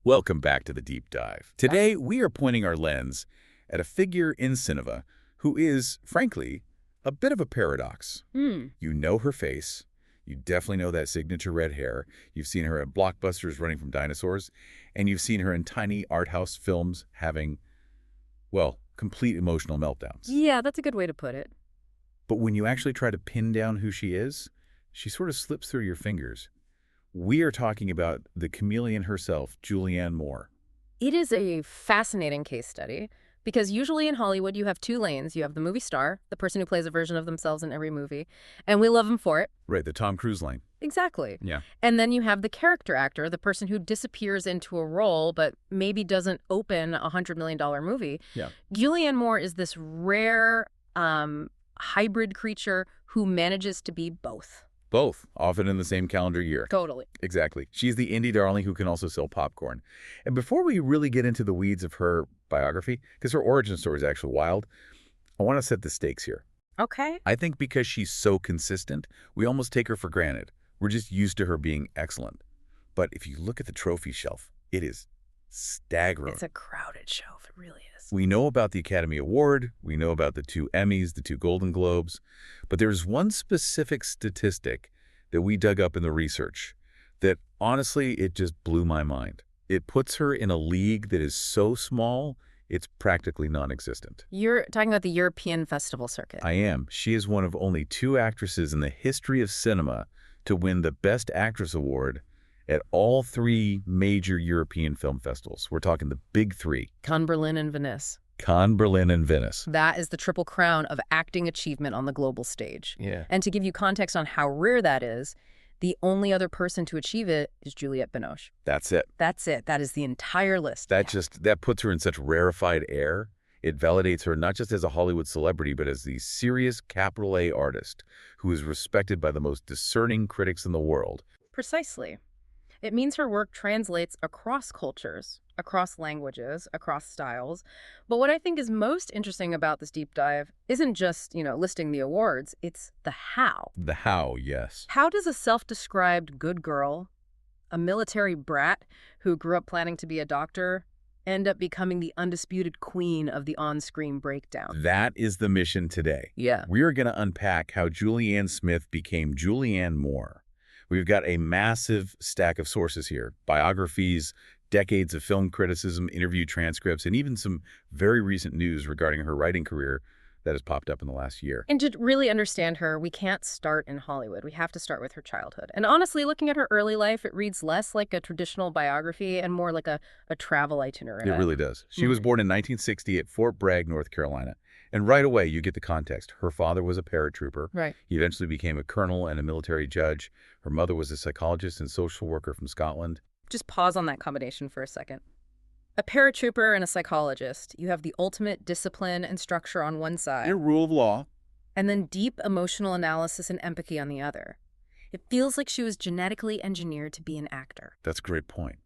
Welcome back to the Deep Dive. Today, we are pointing our lens at a figure in cinema who is, frankly, a bit of a paradox. You know her face. You definitely know that signature red hair. You've seen her at blockbusters running from dinosaurs, and you've seen her in tiny art house films having, well, complete emotional meltdowns. Yeah, that's a good way to put it. But when you actually try to pin down who she is, she sort of slips through your fingers. We are talking about the chameleon herself, Julianne Moore. It is a fascinating case study because usually in Hollywood you have two lanes. You have the movie star, the person who plays a version of themselves in every movie, and we love them for it. Right, the Tom Cruise lane. Exactly. Yeah. And then you have the character actor, the person who disappears into a role but maybe doesn't open a $100 million movie. Yeah. Julianne Moore is this rare hybrid creature who manages to be both. Both, often in the same calendar year. Totally. Exactly. She's the indie darling who can also sell popcorn. And before we really get into the weeds of her biography, because her origin story is actually wild, I want to set the stakes here. Okay. I think because she's so consistent, we almost take her for granted. We're just used to her being excellent. But if you look at the trophy shelf, it is staggering. It's a crowded shelf. It really is. We know about the Academy Award, we know about the 2 Emmys, the 2 Golden Globes, but there's one specific statistic that we dug up in the research that, honestly, it just blew my mind. It puts her in a league that is so small, it's practically non-existent. You're talking about the European festival circuit. I am. She is one of only 2 actresses in the history of cinema to win the Best Actress Award at all 3 major European film festivals. We're talking the big 3. Cannes, Berlin, and Venice. Cannes, Berlin, and Venice. That is the triple crown of acting achievement on the global stage. Yeah. And to give you context on how rare that is, the only other person to achieve it is Juliette Binoche. That's it. That's it. That is the entire list. That puts her in such rarefied air. It validates her not just as a Hollywood celebrity, but as the serious capital A artist who is respected by the most discerning critics in the world. Precisely. It means her work translates across cultures, across languages, across styles. But what I think is most interesting about this deep dive isn't just, listing the awards, it's the how. The how, yes. How does a self-described good girl, a military brat who grew up planning to be a doctor, end up becoming the undisputed queen of the on-screen breakdown? That is the mission today. Yeah. We are going to unpack how Julianne Smith became Julianne Moore. We've got a massive stack of sources here, biographies, decades of film criticism, interview transcripts, and even some very recent news regarding her writing career that has popped up in the last year. And to really understand her, we can't start in Hollywood. We have to start with her childhood. And honestly, looking at her early life, it reads less like a traditional biography and more like a travel itinerary. It really does. She was born in 1960 at Fort Bragg, North Carolina. And right away, you get the context. Her father was a paratrooper. Right. He eventually became a colonel and a military judge. Her mother was a psychologist and social worker from Scotland. Just pause on that combination for a second. A paratrooper and a psychologist. You have the ultimate discipline and structure on one side. And rule of law. And then deep emotional analysis and empathy on the other. It feels like she was genetically engineered to be an actor. That's a great point.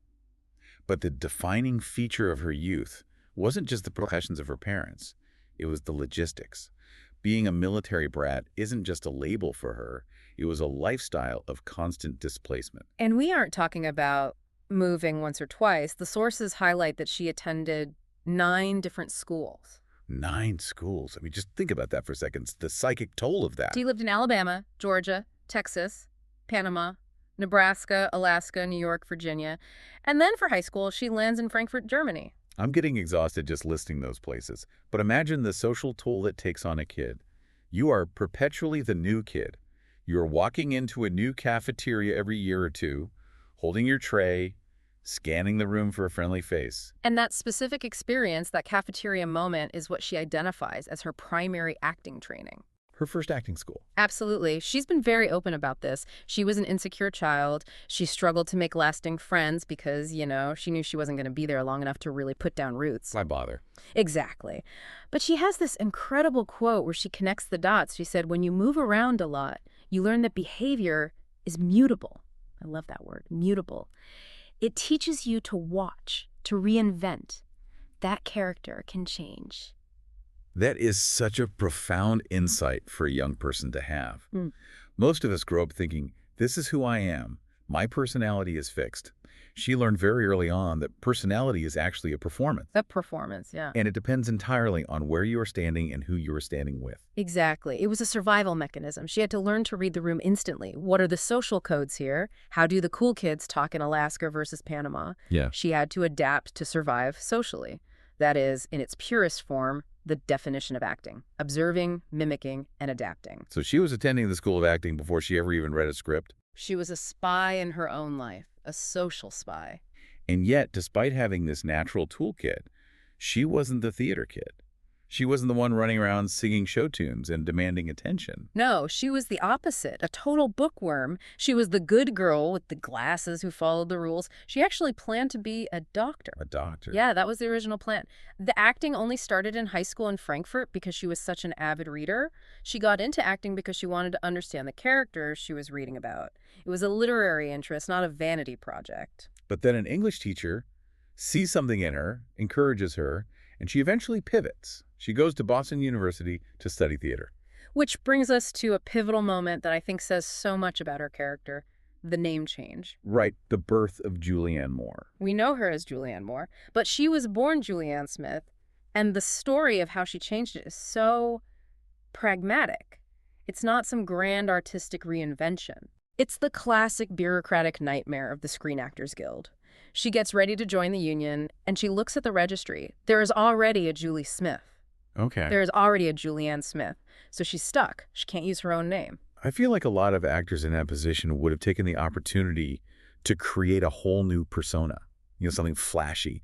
But the defining feature of her youth wasn't just the professions of her parents. It was the logistics. Being a military brat isn't just a label for her. It was a lifestyle of constant displacement. And we aren't talking about moving once or twice. The sources highlight that she attended 9 different schools. 9 schools. I mean, just think about that for a second. The psychic toll of that. She lived in Alabama, Georgia, Texas, Panama, Nebraska, Alaska, New York, Virginia. And then for high school, she lands in Frankfurt, Germany. I'm getting exhausted just listing those places. But imagine the social toll it takes on a kid. You are perpetually the new kid. You're walking into a new cafeteria every year or two, holding your tray, scanning the room for a friendly face. And that specific experience, that cafeteria moment, is what she identifies as her primary acting training. Her first acting school. Absolutely. She's been very open about this. She was an insecure child. She struggled to make lasting friends because, she knew she wasn't going to be there long enough to really put down roots. Why bother? Exactly. But she has this incredible quote where she connects the dots. She said, when you move around a lot, you learn that behavior is mutable. I love that word, mutable. It teaches you to watch, to reinvent. That character can change. That is such a profound insight for a young person to have. Most of us grow up thinking, this is who I am. My personality is fixed. She learned very early on that personality is actually a performance. A performance, yeah. And it depends entirely on where you are standing and who you are standing with. Exactly. It was a survival mechanism. She had to learn to read the room instantly. What are the social codes here? How do the cool kids talk in Alaska versus Panama? Yeah. She had to adapt to survive socially. That is, in its purest form, the definition of acting: observing, mimicking, and adapting. So she was attending the School of Acting before she ever even read a script. She was a spy in her own life, a social spy. And yet, despite having this natural toolkit, she wasn't the theater kid. She wasn't the one running around singing show tunes and demanding attention. No, she was the opposite, a total bookworm. She was the good girl with the glasses who followed the rules. She actually planned to be a doctor. A doctor. Yeah, that was the original plan. The acting only started in high school in Frankfurt because she was such an avid reader. She got into acting because she wanted to understand the characters she was reading about. It was a literary interest, not a vanity project. But then an English teacher sees something in her, encourages her, and she eventually pivots. She goes to Boston University to study theater. Which brings us to a pivotal moment that I think says so much about her character: the name change. Right, the birth of Julianne Moore. We know her as Julianne Moore, but she was born Julianne Smith, and the story of how she changed it is so pragmatic. It's not some grand artistic reinvention. It's the classic bureaucratic nightmare of the Screen Actors Guild. She gets ready to join the union, and she looks at the registry. There is already a Julie Smith. Okay. There is already a Julianne Smith, so she's stuck. She can't use her own name. I feel like a lot of actors in that position would have taken the opportunity to create a whole new persona. Something flashy.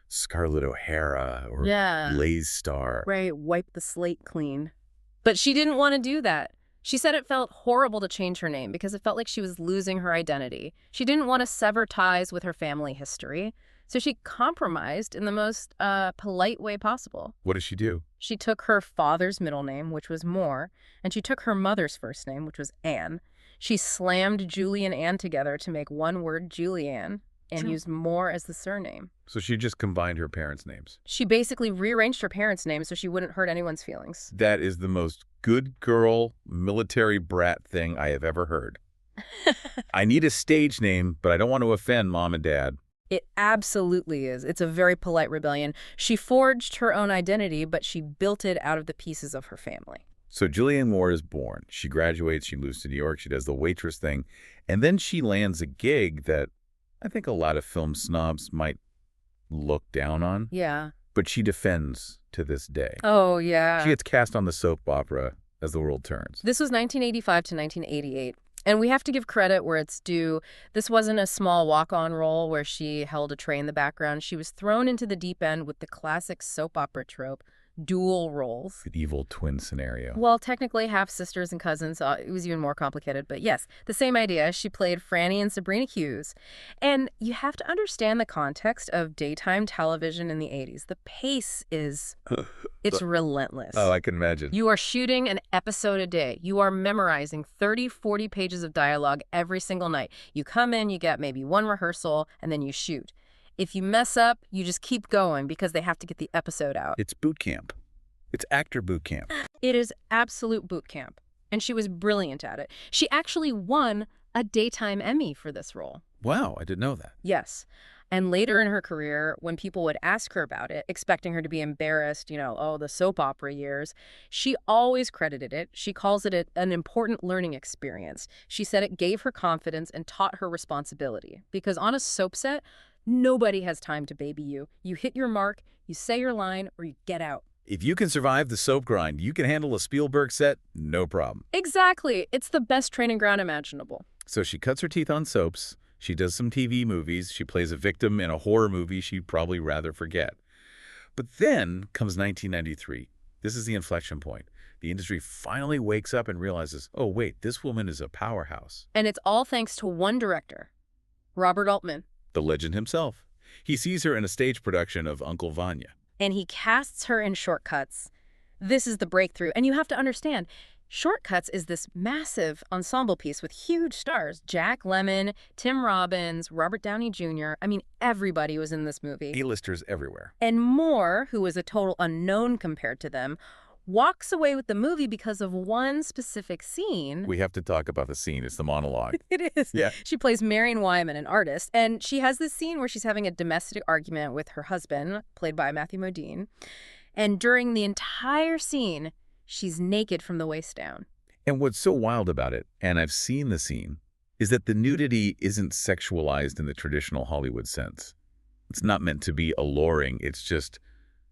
Scarlett O'Hara or Blaze Star. Right, wipe the slate clean. But she didn't want to do that. She said it felt horrible to change her name because it felt like she was losing her identity. She didn't want to sever ties with her family history. So she compromised in the most polite way possible. What did she do? She took her father's middle name, which was Moore, and she took her mother's first name, which was Anne. She slammed Julie and Anne together to make one word, Julianne, and used Moore as the surname. So she just combined her parents' names. She basically rearranged her parents' names so she wouldn't hurt anyone's feelings. That is the most good girl, military brat thing I have ever heard. I need a stage name, but I don't want to offend Mom and Dad. It absolutely is. It's a very polite rebellion. She forged her own identity, but she built it out of the pieces of her family. So Julianne Moore is born. She graduates, she moves to New York, she does the waitress thing, and then she lands a gig that I think a lot of film snobs might look down on. Yeah. But she defends to this day. Oh, yeah. She gets cast on the soap opera As the World Turns. This was 1985 to 1988. And we have to give credit where it's due. This wasn't a small walk-on role where she held a tray in the background. She was thrown into the deep end with the classic soap opera trope, dual roles. The evil twin scenario. Well, technically half-sisters and cousins. It was even more complicated. But yes, the same idea. She played Franny and Sabrina Hughes. And you have to understand the context of daytime television in the 80s. The pace is... It's relentless. Oh, I can imagine. You are shooting an episode a day. You are memorizing 30, 40 pages of dialogue every single night. You come in, you get maybe one rehearsal, and then you shoot. If you mess up, you just keep going because they have to get the episode out. It's boot camp. It's actor boot camp. It is absolute boot camp. And she was brilliant at it. She actually won a Daytime Emmy for this role. Wow, I didn't know that. Yes. And later in her career, when people would ask her about it, expecting her to be embarrassed, the soap opera years, she always credited it. She calls it an important learning experience. She said it gave her confidence and taught her responsibility. Because on a soap set, nobody has time to baby you. You hit your mark, you say your line, or you get out. If you can survive the soap grind, you can handle a Spielberg set, no problem. Exactly. It's the best training ground imaginable. So she cuts her teeth on soaps. She does some TV movies. She plays a victim in a horror movie she'd probably rather forget. But then comes 1993. This is the inflection point. The industry finally wakes up and realizes, oh, wait, this woman is a powerhouse. And it's all thanks to one director, Robert Altman. The legend himself. He sees her in a stage production of Uncle Vanya. And he casts her in Shortcuts. This is the breakthrough. And you have to understand, Shortcuts is this massive ensemble piece with huge stars. Jack Lemmon, Tim Robbins, Robert Downey Jr. I mean, everybody was in this movie. A-listers everywhere. And Moore, who was a total unknown compared to them, walks away with the movie because of one specific scene. We have to talk about the scene. It's the monologue. It is. Yeah. She plays Marion Wyman, an artist, and she has this scene where she's having a domestic argument with her husband, played by Matthew Modine. And during the entire scene, she's naked from the waist down. And what's so wild about it, and I've seen the scene, is that the nudity isn't sexualized in the traditional Hollywood sense. It's not meant to be alluring. It's just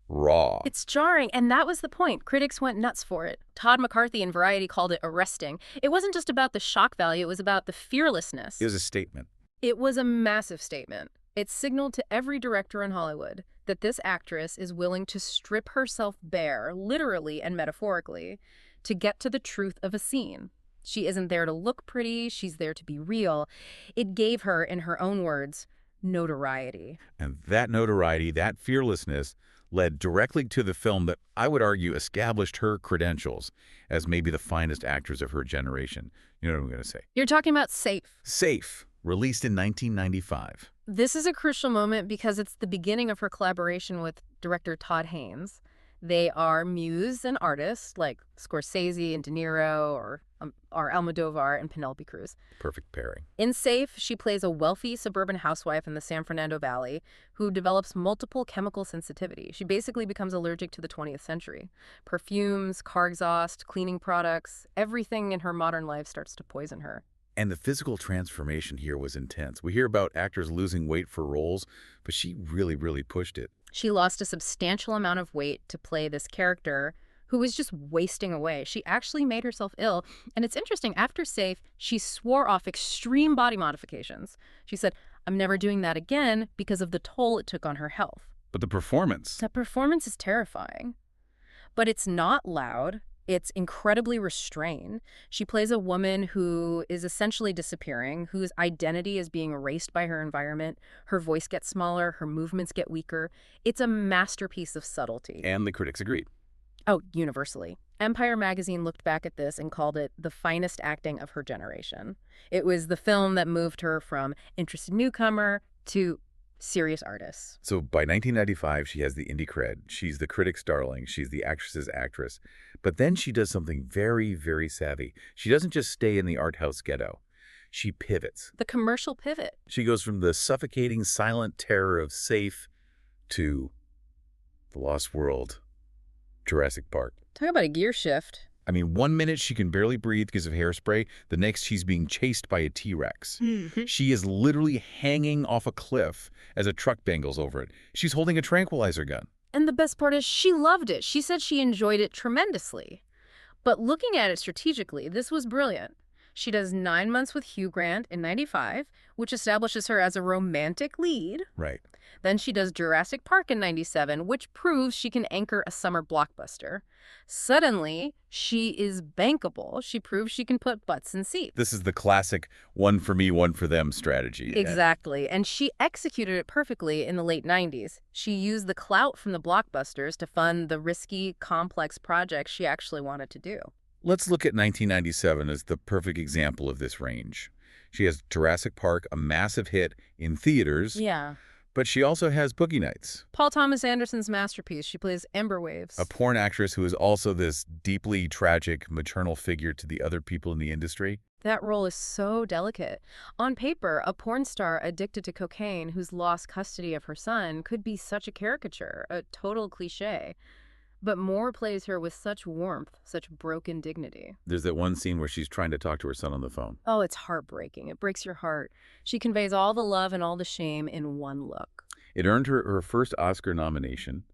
raw. It's jarring, and that was the point. Critics went nuts for it. Todd McCarthy in Variety called it arresting. It wasn't just about the shock value, it was about the fearlessness. It was a statement. It was a massive statement. It signaled to every director in Hollywood that this actress is willing to strip herself bare, literally and metaphorically, to get to the truth of a scene. She isn't there to look pretty, she's there to be real. It gave her, in her own words, notoriety. And that notoriety, that fearlessness, led directly to the film that I would argue established her credentials as maybe the finest actress of her generation. You know what I'm going to say? You're talking about Safe. Safe, released in 1995. This is a crucial moment because it's the beginning of her collaboration with director Todd Haynes. They are muse and artists like Scorsese and De Niro or Almodovar and Penelope Cruz. Perfect pairing. In Safe, she plays a wealthy suburban housewife in the San Fernando Valley who develops multiple chemical sensitivity. She basically becomes allergic to the 20th century. Perfumes, car exhaust, cleaning products, everything in her modern life starts to poison her. And the physical transformation here was intense. We hear about actors losing weight for roles, but she really, really pushed it. She lost a substantial amount of weight to play this character who was just wasting away. She actually made herself ill. And it's interesting, after Safe, she swore off extreme body modifications. She said, "I'm never doing that again," because of the toll it took on her health. But the performance. That performance is terrifying. But it's not loud. It's incredibly restrained. She plays a woman who is essentially disappearing, whose identity is being erased by her environment. Her voice gets smaller, her movements get weaker. It's a masterpiece of subtlety. And the critics agreed. Oh, universally. Empire magazine looked back at this and called it the finest acting of her generation. It was the film that moved her from interested newcomer to serious artist. So by 1995, she has the indie cred. She's the critic's darling. She's the actress's actress. But then she does something very, very savvy. She doesn't just stay in the art house ghetto. She pivots. The commercial pivot. She goes from the suffocating, silent terror of Safe to The Lost World, Jurassic Park. Talk about a gear shift. I mean, 1 minute she can barely breathe because of hairspray. The next she's being chased by a T-Rex. She is literally hanging off a cliff as a truck bangles over it. She's holding a tranquilizer gun. And the best part is she loved it. She said she enjoyed it tremendously. But looking at it strategically, this was brilliant. She does 9 months with Hugh Grant in '95, which establishes her as a romantic lead. Right. Then she does Jurassic Park in '97, which proves she can anchor a summer blockbuster. Suddenly, she is bankable. She proves she can put butts in seats. This is the classic one for me, one for them strategy. Exactly. And she executed it perfectly in the late '90s. She used the clout from the blockbusters to fund the risky, complex projects she actually wanted to do. Let's look at 1997 as the perfect example of this range. She has Jurassic Park, a massive hit in theaters. Yeah. But she also has Boogie Nights. Paul Thomas Anderson's masterpiece. She plays Ember Waves. A porn actress who is also this deeply tragic maternal figure to the other people in the industry. That role is so delicate. On paper, a porn star addicted to cocaine who's lost custody of her son could be such a caricature, a total cliche. But Moore plays her with such warmth, such broken dignity. There's that one scene where she's trying to talk to her son on the phone. Oh, it's heartbreaking. It breaks your heart. She conveys all the love and all the shame in one look. It earned her her first Oscar nomination,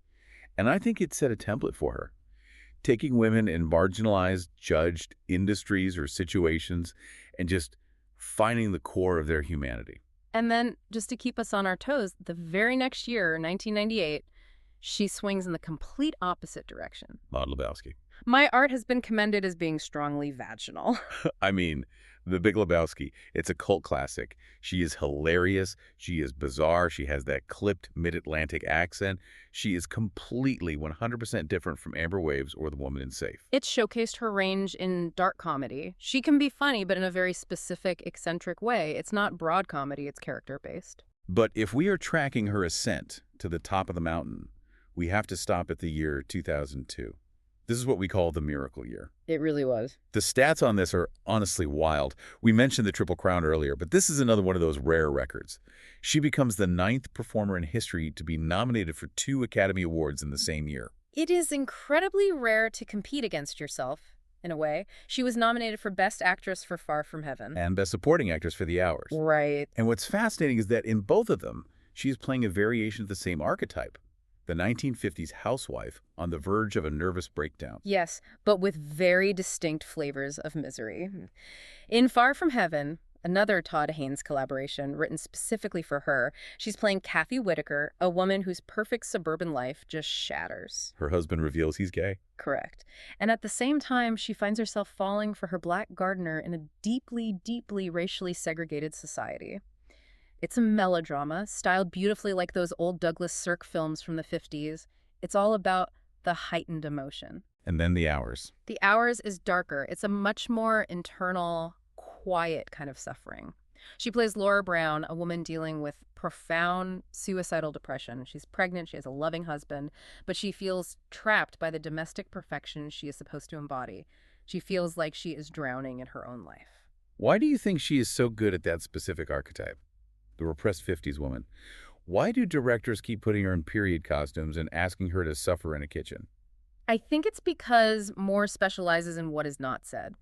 and I think it set a template for her. Taking women in marginalized, judged industries or situations and just finding the core of their humanity. And then, just to keep us on our toes, the very next year, 1998, she swings in the complete opposite direction. Maud Lebowski. My art has been commended as being strongly vaginal. I mean, The Big Lebowski, it's a cult classic. She is hilarious. She is bizarre. She has that clipped mid-Atlantic accent. She is completely 100% different from Amber Waves or The Woman in Safe. It showcased her range in dark comedy. She can be funny, but in a very specific, eccentric way. It's not broad comedy, it's character-based. But if we are tracking her ascent to the top of the mountain, we have to stop at the year 2002. This is what we call the miracle year. It really was. The stats on this are honestly wild. We mentioned the Triple Crown earlier, but this is another one of those rare records. She becomes the 9th performer in history to be nominated for 2 Academy Awards in the same year. It is incredibly rare to compete against yourself, in a way. She was nominated for Best Actress for Far From Heaven. And Best Supporting Actress for The Hours. Right. And what's fascinating is that in both of them, she is playing a variation of the same archetype, the 1950s housewife on the verge of a nervous breakdown. Yes, but with very distinct flavors of misery. In Far From Heaven, another Todd Haynes collaboration written specifically for her, she's playing Kathy Whitaker, a woman whose perfect suburban life just shatters. Her husband reveals he's gay. Correct. And at the same time, she finds herself falling for her black gardener in a deeply, deeply racially segregated society. It's a melodrama, styled beautifully like those old Douglas Sirk films from the 50s. It's all about the heightened emotion. And then The Hours. The Hours is darker. It's a much more internal, quiet kind of suffering. She plays Laura Brown, a woman dealing with profound suicidal depression. She's pregnant, she has a loving husband, but she feels trapped by the domestic perfection she is supposed to embody. She feels like she is drowning in her own life. Why do you think she is so good at that specific archetype? The repressed 50s woman. Why do directors keep putting her in period costumes and asking her to suffer in a kitchen? I think it's because Moore specializes in what is not said.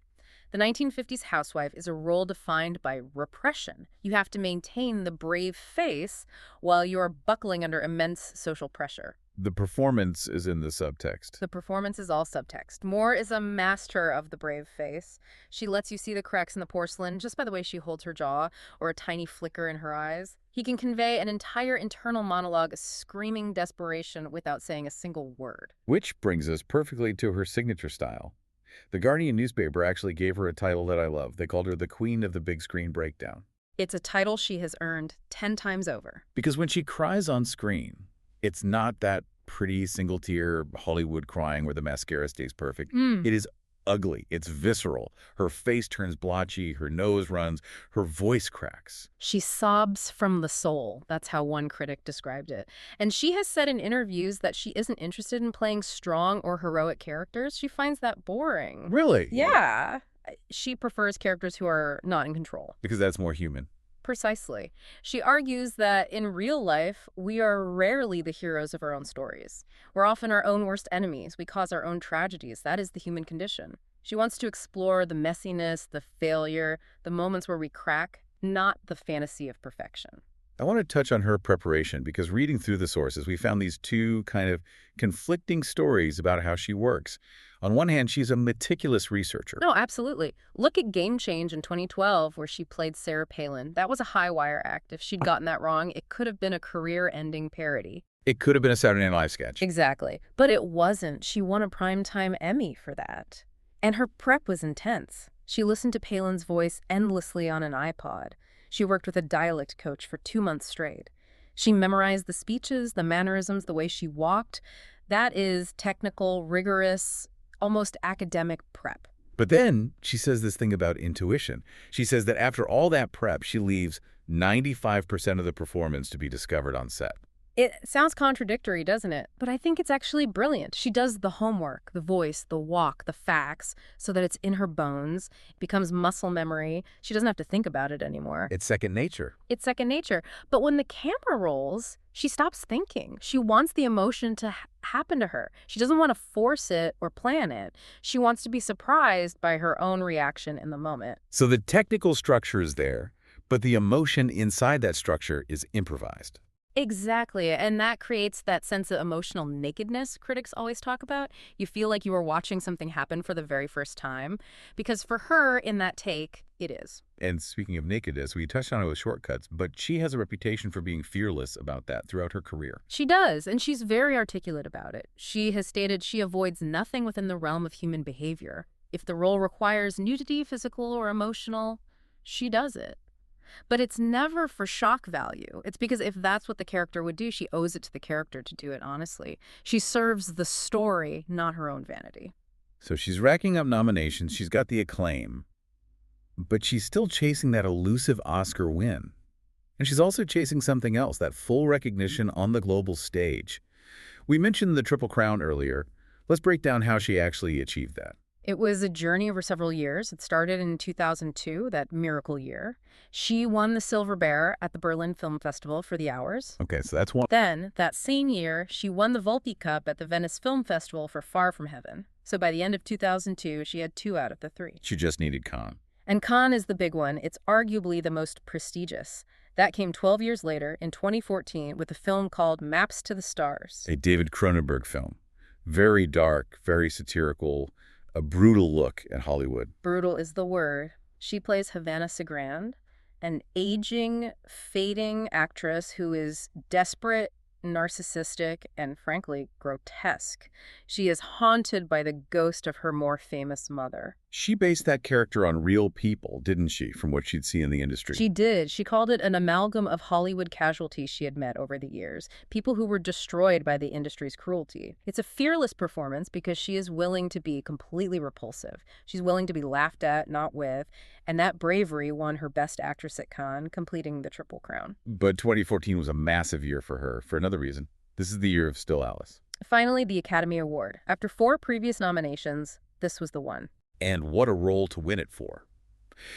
The 1950s housewife is a role defined by repression. You have to maintain the brave face while you're buckling under immense social pressure. The performance is in the subtext. The performance is all subtext. Moore is a master of the brave face. She lets you see the cracks in the porcelain just by the way she holds her jaw or a tiny flicker in her eyes. He can convey an entire internal monologue of screaming desperation without saying a single word. Which brings us perfectly to her signature style. The Guardian newspaper actually gave her a title that I love. They called her the Queen of the Big Screen Breakdown. It's a title she has earned 10 times over. Because when she cries on screen, it's not that pretty single-tier Hollywood crying where the mascara stays perfect. It is ugly. It's visceral. Her face turns blotchy. Her nose runs. Her voice cracks. She sobs from the soul. That's how one critic described it. And she has said in interviews that she isn't interested in playing strong or heroic characters. She finds that boring. Really? Yeah. She prefers characters who are not in control. Because that's more human. Precisely. She argues that in real life, we are rarely the heroes of our own stories. We're often our own worst enemies. We cause our own tragedies. That is the human condition. She wants to explore the messiness, the failure, the moments where we crack, not the fantasy of perfection. I want to touch on her preparation because reading through the sources, we found these two kind of conflicting stories about how she works. On one hand, she's a meticulous researcher. No, absolutely. Look at Game Change in 2012, where she played Sarah Palin. That was a high-wire act. If she'd gotten that wrong, it could have been a career-ending parody. It could have been a Saturday Night Live sketch. Exactly. But it wasn't. She won a Primetime Emmy for that. And her prep was intense. She listened to Palin's voice endlessly on an iPod. She worked with a dialect coach for 2 months straight. She memorized the speeches, the mannerisms, the way she walked. That is technical, rigorous, almost academic prep. But then she says this thing about intuition. She says that after all that prep, she leaves 95% of the performance to be discovered on set. It sounds contradictory, doesn't it? But I think it's actually brilliant. She does the homework, the voice, the walk, the facts, so that it's in her bones. It becomes muscle memory. She doesn't have to think about it anymore. It's second nature. It's second nature. But when the camera rolls, she stops thinking. She wants the emotion to happen to her. She doesn't want to force it or plan it. She wants to be surprised by her own reaction in the moment. So the technical structure is there, but the emotion inside that structure is improvised. Exactly, and that creates that sense of emotional nakedness critics always talk about. You feel like you are watching something happen for the very first time, because for her, in that take, it is. And speaking of nakedness, we touched on it with Shortcuts, but she has a reputation for being fearless about that throughout her career. She does, and she's very articulate about it. She has stated she avoids nothing within the realm of human behavior. If the role requires nudity, physical or emotional, she does it. But it's never for shock value. It's because if that's what the character would do, she owes it to the character to do it honestly. She serves the story, not her own vanity. So she's racking up nominations, she's got the acclaim, but she's still chasing that elusive Oscar win. And she's also chasing something else, that full recognition on the global stage. We mentioned the Triple Crown earlier, Let's break down how she actually achieved that. It was a journey over several years. It started in 2002, that miracle year. She won the Silver Bear at the Berlin Film Festival for The Hours. Okay, so that's one. Then, that same year, she won the Volpi Cup at the Venice Film Festival for Far From Heaven. So by the end of 2002, she had 2 out of the 3. She just needed Cannes. And Cannes is the big one. It's arguably the most prestigious. That came 12 years later, in 2014, with a film called Maps to the Stars. A David Cronenberg film. Very dark, very satirical, a brutal look at Hollywood. Brutal is the word. She plays Havana Segrand, an aging, fading actress who is desperate, narcissistic, and frankly, grotesque. She is haunted by the ghost of her more famous mother. She based that character on real people, didn't she, from what she'd seen in the industry? She did. She called it an amalgam of Hollywood casualties she had met over the years, people who were destroyed by the industry's cruelty. It's a fearless performance because she is willing to be completely repulsive. She's willing to be laughed at, not with, and that bravery won her Best Actress at Cannes, completing the Triple Crown. But 2014 was a massive year for her, for another reason. This is the year of Still Alice. Finally, the Academy Award. After 4 previous nominations, this was the one. And what a role to win it for.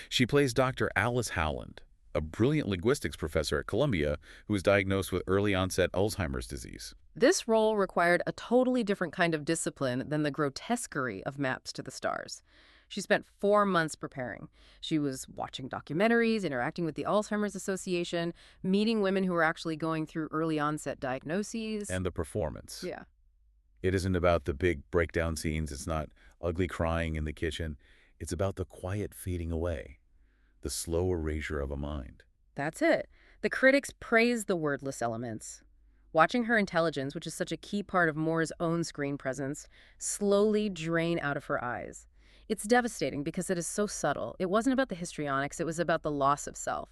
She plays Dr. Alice Howland, a brilliant linguistics professor at Columbia who was diagnosed with early-onset Alzheimer's disease. This role required a totally different kind of discipline than the grotesquerie of Maps to the Stars. She spent 4 months preparing. She was watching documentaries, interacting with the Alzheimer's Association, meeting women who were actually going through early-onset diagnoses. And the performance. Yeah. It isn't about the big breakdown scenes. It's not ugly crying in the kitchen. It's about the quiet fading away, the slow erasure of a mind. That's it. The critics praise the wordless elements. Watching her intelligence, which is such a key part of Moore's own screen presence, slowly drain out of her eyes. It's devastating because it is so subtle. It wasn't about the histrionics, it was about the loss of self.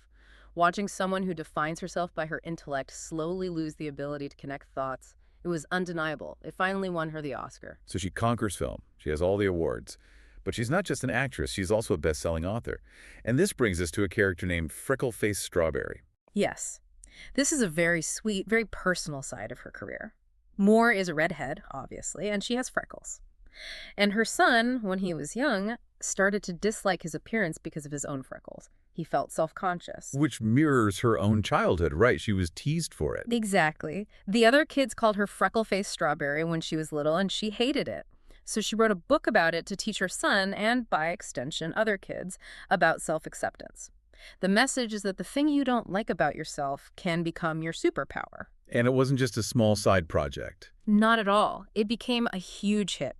Watching someone who defines herself by her intellect slowly lose the ability to connect thoughts, it was undeniable. It finally won her the Oscar. So she conquers film. She has all the awards. But she's not just an actress, she's also a best-selling author. And this brings us to a character named Freckleface Strawberry. Yes. This is a very sweet, very personal side of her career. Moore is a redhead, obviously, and she has freckles. And her son, when he was young, started to dislike his appearance because of his own freckles. He felt self-conscious. Which mirrors her own childhood, right? She was teased for it. Exactly. The other kids called her Freckleface Strawberry when she was little, and she hated it. So she wrote a book about it to teach her son, and by extension, other kids, about self-acceptance. The message is that the thing you don't like about yourself can become your superpower. And it wasn't just a small side project. Not at all. It became a huge hit.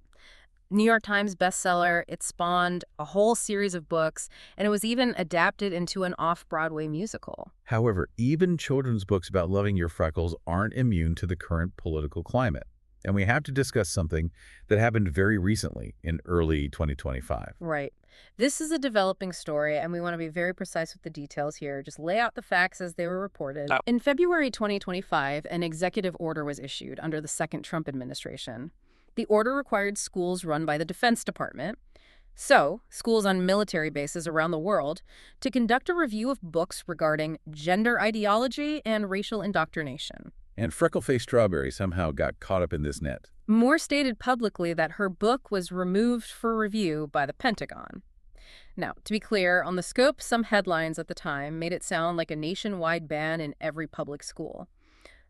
New York Times bestseller, it spawned a whole series of books, and it was even adapted into an off-Broadway musical. However, even children's books about loving your freckles aren't immune to the current political climate. And we have to discuss something that happened very recently in early 2025. Right. This is a developing story, and we want to be very precise with the details here. Just lay out the facts as they were reported. In February 2025, an executive order was issued under the second Trump administration. The order required schools run by the Defense Department, so schools on military bases around the world, to conduct a review of books regarding gender ideology and racial indoctrination. And Freckleface Strawberry somehow got caught up in this net. Moore stated publicly that her book was removed for review by the Pentagon. Now, to be clear, on the scope, some headlines at the time made it sound like a nationwide ban in every public school.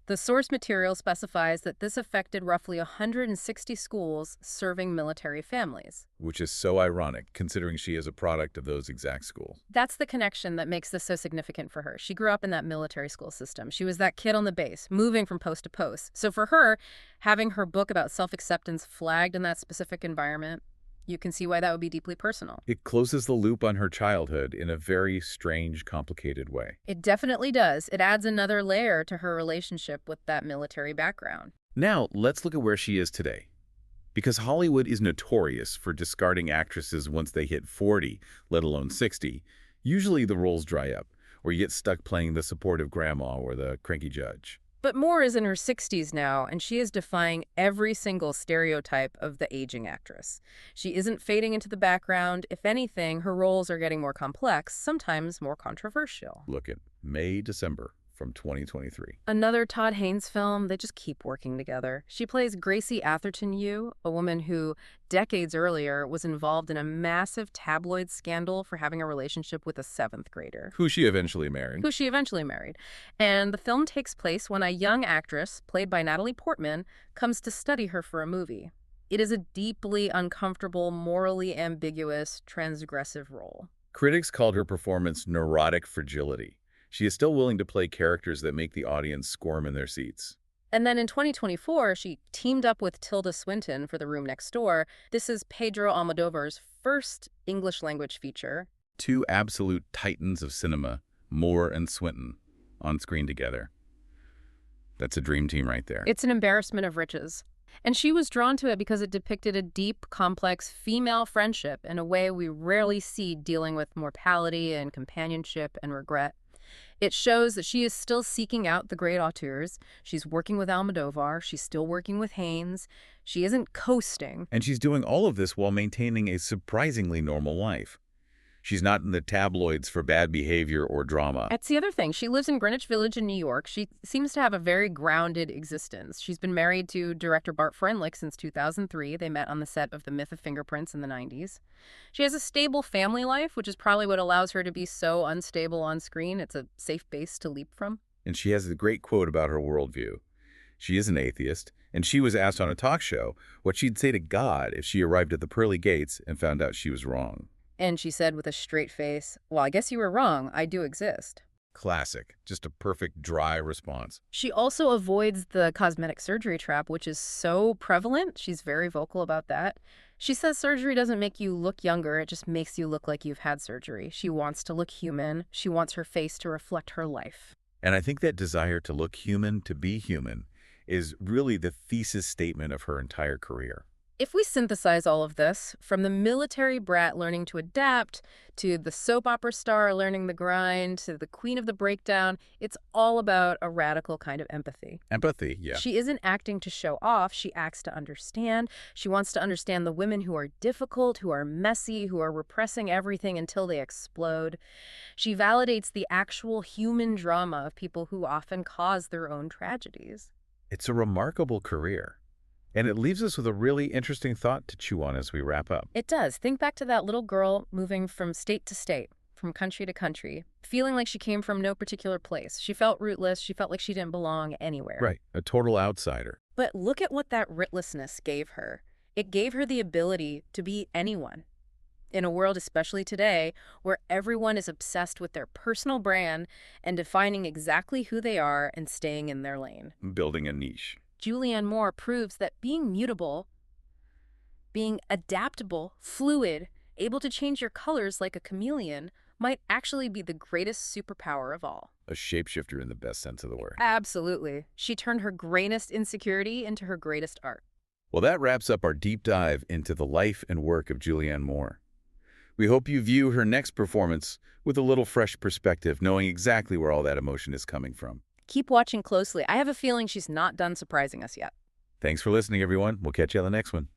The source material specifies that this affected roughly 160 schools serving military families. Which is so ironic, considering she is a product of those exact schools. That's the connection that makes this so significant for her. She grew up in that military school system. She was that kid on the base, moving from post to post. So for her, having her book about self-acceptance flagged in that specific environment, you can see why that would be deeply personal. It closes the loop on her childhood in a very strange, complicated way. It definitely does. It adds another layer to her relationship with that military background. Now, let's look at where she is today. Because Hollywood is notorious for discarding actresses once they hit 40, let alone 60. Usually the roles dry up, or you get stuck playing the supportive grandma or the cranky judge. But Moore is in her 60s now, and she is defying every single stereotype of the aging actress. She isn't fading into the background. If anything, her roles are getting more complex, sometimes more controversial. Look at May, December. from 2023. Another Todd Haynes film. They just keep working together. She plays Gracie Atherton Yu, a woman who, decades earlier, was involved in a massive tabloid scandal for having a relationship with a 7th grader. Who she eventually married. And the film takes place when a young actress, played by Natalie Portman, comes to study her for a movie. It is a deeply uncomfortable, morally ambiguous, transgressive role. Critics called her performance neurotic fragility. She is still willing to play characters that make the audience squirm in their seats. And then in 2024, she teamed up with Tilda Swinton for The Room Next Door. This is Pedro Almodovar's first English-language feature. Two absolute titans of cinema, Moore and Swinton, on screen together. That's a dream team right there. It's an embarrassment of riches. And she was drawn to it because it depicted a deep, complex female friendship in a way we rarely see dealing with mortality and companionship and regret. It shows that she is still seeking out the great auteurs. She's working with Almodovar. She's still working with Haynes. She isn't coasting. And she's doing all of this while maintaining a surprisingly normal life. She's not in the tabloids for bad behavior or drama. That's the other thing. She lives in Greenwich Village in New York. She seems to have a very grounded existence. She's been married to director Bart Frenlich since 2003. They met on the set of The Myth of Fingerprints in the 90s. She has a stable family life, which is probably what allows her to be so unstable on screen. It's a safe base to leap from. And she has a great quote about her worldview. She is an atheist, and she was asked on a talk show what she'd say to God if she arrived at the pearly gates and found out she was wrong. And she said with a straight face, "Well, I guess you were wrong. I do exist." Classic. Just a perfect, dry response. She also avoids the cosmetic surgery trap, which is so prevalent. She's very vocal about that. She says surgery doesn't make you look younger. It just makes you look like you've had surgery. She wants to look human. She wants her face to reflect her life. And I think that desire to look human, to be human, is really the thesis statement of her entire career. If we synthesize all of this, from the military brat learning to adapt, to the soap opera star learning the grind, to the queen of the breakdown, it's all about a radical kind of empathy. Empathy, yeah. She isn't acting to show off. She acts to understand. She wants to understand the women who are difficult, who are messy, who are repressing everything until they explode. She validates the actual human drama of people who often cause their own tragedies. It's a remarkable career. And it leaves us with a really interesting thought to chew on as we wrap up. It does. Think back to that little girl moving from state to state, from country to country, feeling like she came from no particular place. She felt rootless. She felt like she didn't belong anywhere. Right. A total outsider. But look at what that rootlessness gave her. It gave her the ability to be anyone. In a world, especially today, where everyone is obsessed with their personal brand and defining exactly who they are and staying in their lane. Building a niche. Julianne Moore proves that being mutable, being adaptable, fluid, able to change your colors like a chameleon, might actually be the greatest superpower of all. A shapeshifter in the best sense of the word. Absolutely. She turned her grainest insecurity into her greatest art. Well, that wraps up our deep dive into the life and work of Julianne Moore. We hope you view her next performance with a little fresh perspective, knowing exactly where all that emotion is coming from. Keep watching closely. I have a feeling she's not done surprising us yet. Thanks for listening, everyone. We'll catch you on the next one.